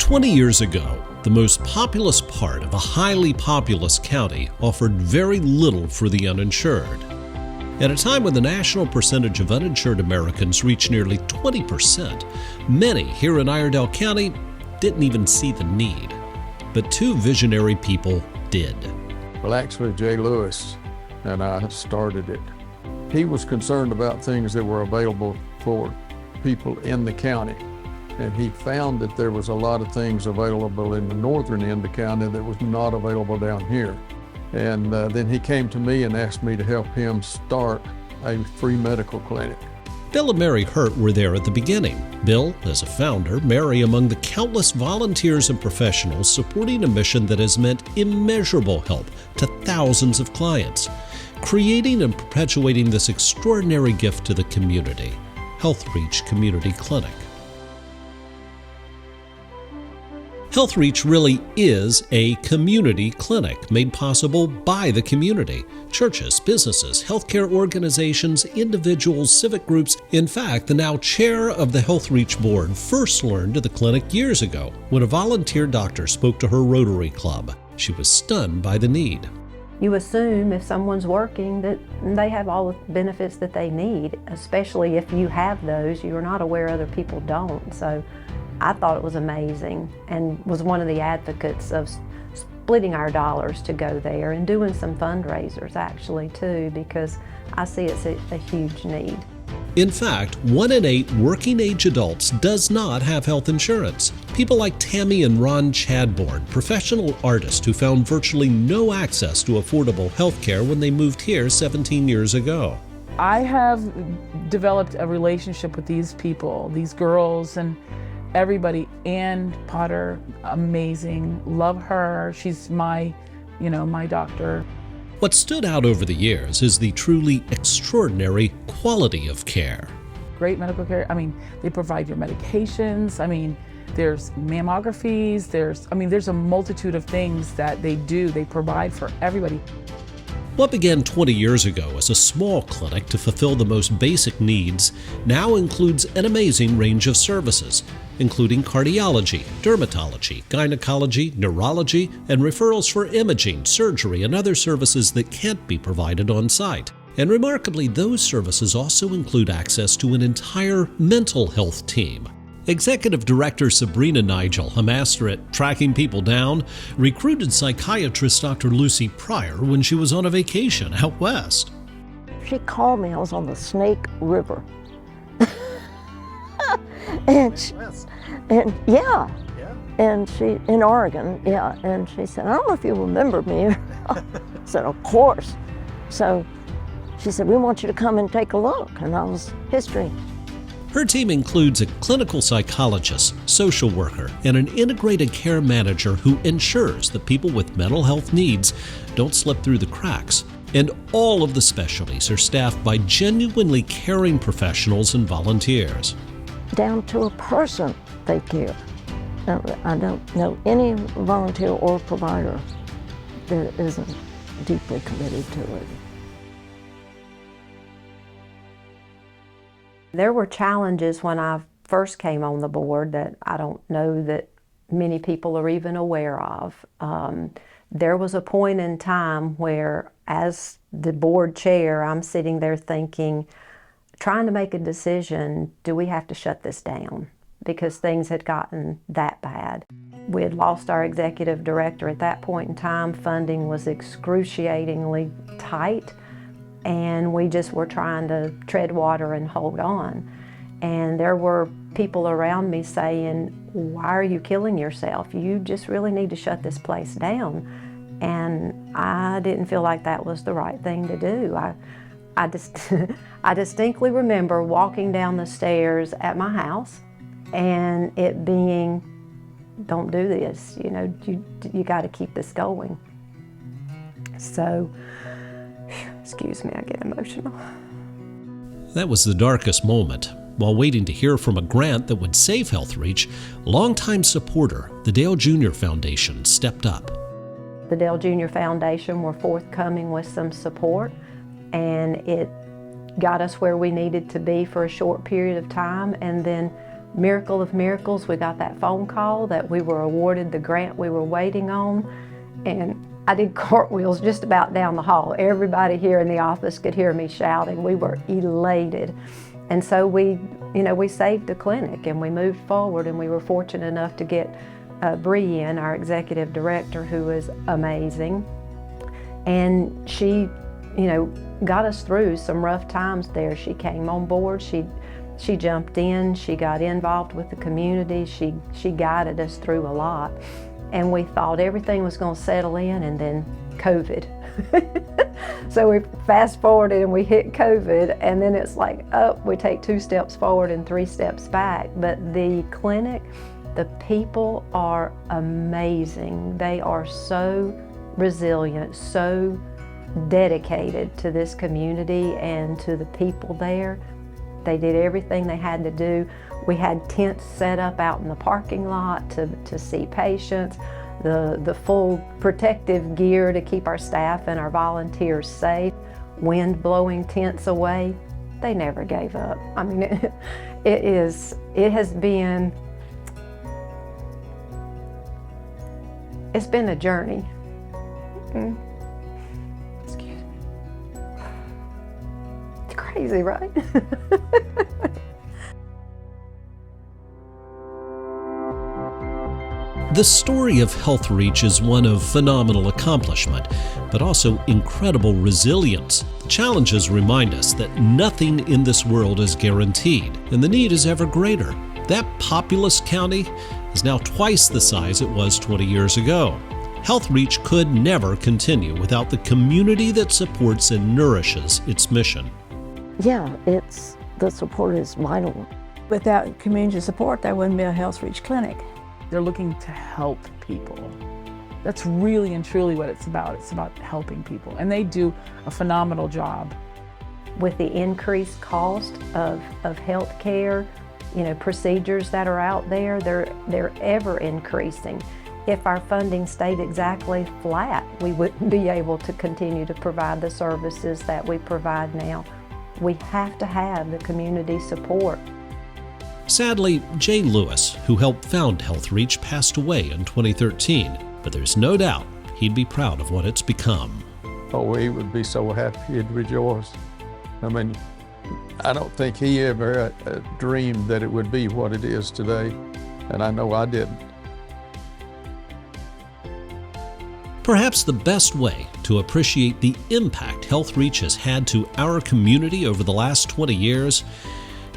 20 years ago, the most populous part of a highly populous county offered very little for the uninsured. At a time when the national percentage of uninsured Americans reached nearly 20%, many here in Iredell County didn't even see the need. But two visionary people did. Well, actually, Jay Lewis and I started it. He was concerned about things that were available for people in the county. And he found that there was a lot of things available in the northern end of the county that was not available down here. And then he came to me and asked me to help him start a free medical clinic. Bill and Mary Hurt were there at the beginning. Bill as a founder, Mary among the countless volunteers and professionals supporting a mission that has meant immeasurable help to thousands of clients, creating and perpetuating this extraordinary gift to the community, HealthReach Community Clinic. HealthReach really is a community clinic made possible by the community. Churches, businesses, healthcare organizations, individuals, civic groups. In fact, the now chair of the HealthReach board first learned of the clinic years ago when a volunteer doctor spoke to her Rotary Club. She was stunned by the need. You assume if someone's working that they have all the benefits that they need, especially if you have those. You're not aware other people don't. So I thought it was amazing and was one of the advocates of splitting our dollars to go there and doing some fundraisers actually too, because I see it's a huge need. In fact, 1 in 8 working-age adults does not have health insurance. People like Tammy and Ron Chadbourne, professional artists who found virtually no access to affordable health care when they moved here 17 years ago. I have developed a relationship with these people, these girls, and everybody. Ann Potter, amazing, love her. She's my doctor. What stood out over the years is the truly extraordinary quality of care. Great medical care. They provide your medications. There's mammographies. There's a multitude of things that they do. They provide for everybody. What began 20 years ago as a small clinic to fulfill the most basic needs now includes an amazing range of services, including cardiology, dermatology, gynecology, neurology, and referrals for imaging, surgery, and other services that can't be provided on site. And remarkably, those services also include access to an entire mental health team. Executive Director Sabrina Nigel, a master at tracking people down, recruited psychiatrist Dr. Lucy Pryor when she was on a vacation out west. She called me. I was on the Snake River. and she in Oregon, and she said, I don't know if you remember me. I said, of course. So she said, we want you to come and take a look, and that was history. Her team includes a clinical psychologist, social worker, and an integrated care manager who ensures that people with mental health needs don't slip through the cracks. And all of the specialties are staffed by genuinely caring professionals and volunteers. Down to a person, they care. I don't know any volunteer or provider that isn't deeply committed to it. There were challenges when I first came on the board that I don't know that many people are even aware of. There was a point in time where, as the board chair, I'm sitting there thinking, trying to make a decision, do we have to shut this down? Because things had gotten that bad. We had lost our executive director at that point in time. Funding was excruciatingly tight. And we just were trying to tread water and hold on. And there were people around me saying, why are you killing yourself? You just really need to shut this place down. And I didn't feel like that was the right thing to do. I distinctly remember walking down the stairs at my house and it being, don't do this, you got to keep this going. So, excuse me, I get emotional. That was the darkest moment. While waiting to hear from a grant that would save HealthReach, longtime supporter, the Dale Jr. Foundation, stepped up. The Dale Jr. Foundation were forthcoming with some support, and it got us where we needed to be for a short period of time, and then miracle of miracles, we got that phone call that we were awarded the grant we were waiting on, and I did cartwheels just about down the hall. Everybody here in the office could hear me shouting. We were elated. And so we saved the clinic and we moved forward, and we were fortunate enough to get Bree in, our executive director, who is amazing. And she, got us through some rough times there. She came on board, she jumped in, she got involved with the community, she guided us through a lot. And we thought everything was going to settle in, and then COVID. So we fast forwarded and we hit COVID, and then it's like, oh, we take 2 steps forward and 3 steps back. But the clinic, the people are amazing. They are so resilient, so dedicated to this community and to the people there. They did everything they had to do. We had tents set up out in the parking lot to see patients, the full protective gear to keep our staff and our volunteers safe, wind blowing tents away. They never gave up. I mean, it has been, it's been a journey. Excuse me. It's crazy, right? The story of HealthReach is one of phenomenal accomplishment, but also incredible resilience. Challenges remind us that nothing in this world is guaranteed, and the need is ever greater. That populous county is now twice the size it was 20 years ago. HealthReach could never continue without the community that supports and nourishes its mission. Yeah, the support is vital. Without community support, there wouldn't be a HealthReach Clinic. They're looking to help people. That's really and truly what it's about. It's about helping people, and they do a phenomenal job. With the increased cost of health care, procedures that are out there, they're ever increasing. If our funding stayed exactly flat, we wouldn't be able to continue to provide the services that we provide now. We have to have the community support. Sadly, Jay Lewis, who helped found HealthReach, passed away in 2013, but there's no doubt he'd be proud of what it's become. Oh, he would be so happy, he'd rejoice. I mean, I don't think he ever dreamed that it would be what it is today, and I know I didn't. Perhaps the best way to appreciate the impact HealthReach has had to our community over the last 20 years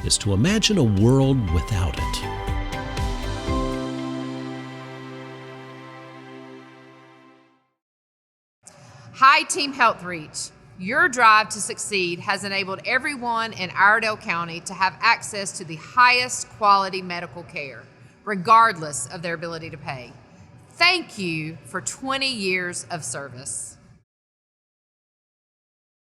is to imagine a world without it. Hi, Team HealthReach. Your drive to succeed has enabled everyone in Iredell County to have access to the highest quality medical care, regardless of their ability to pay. Thank you for 20 years of service.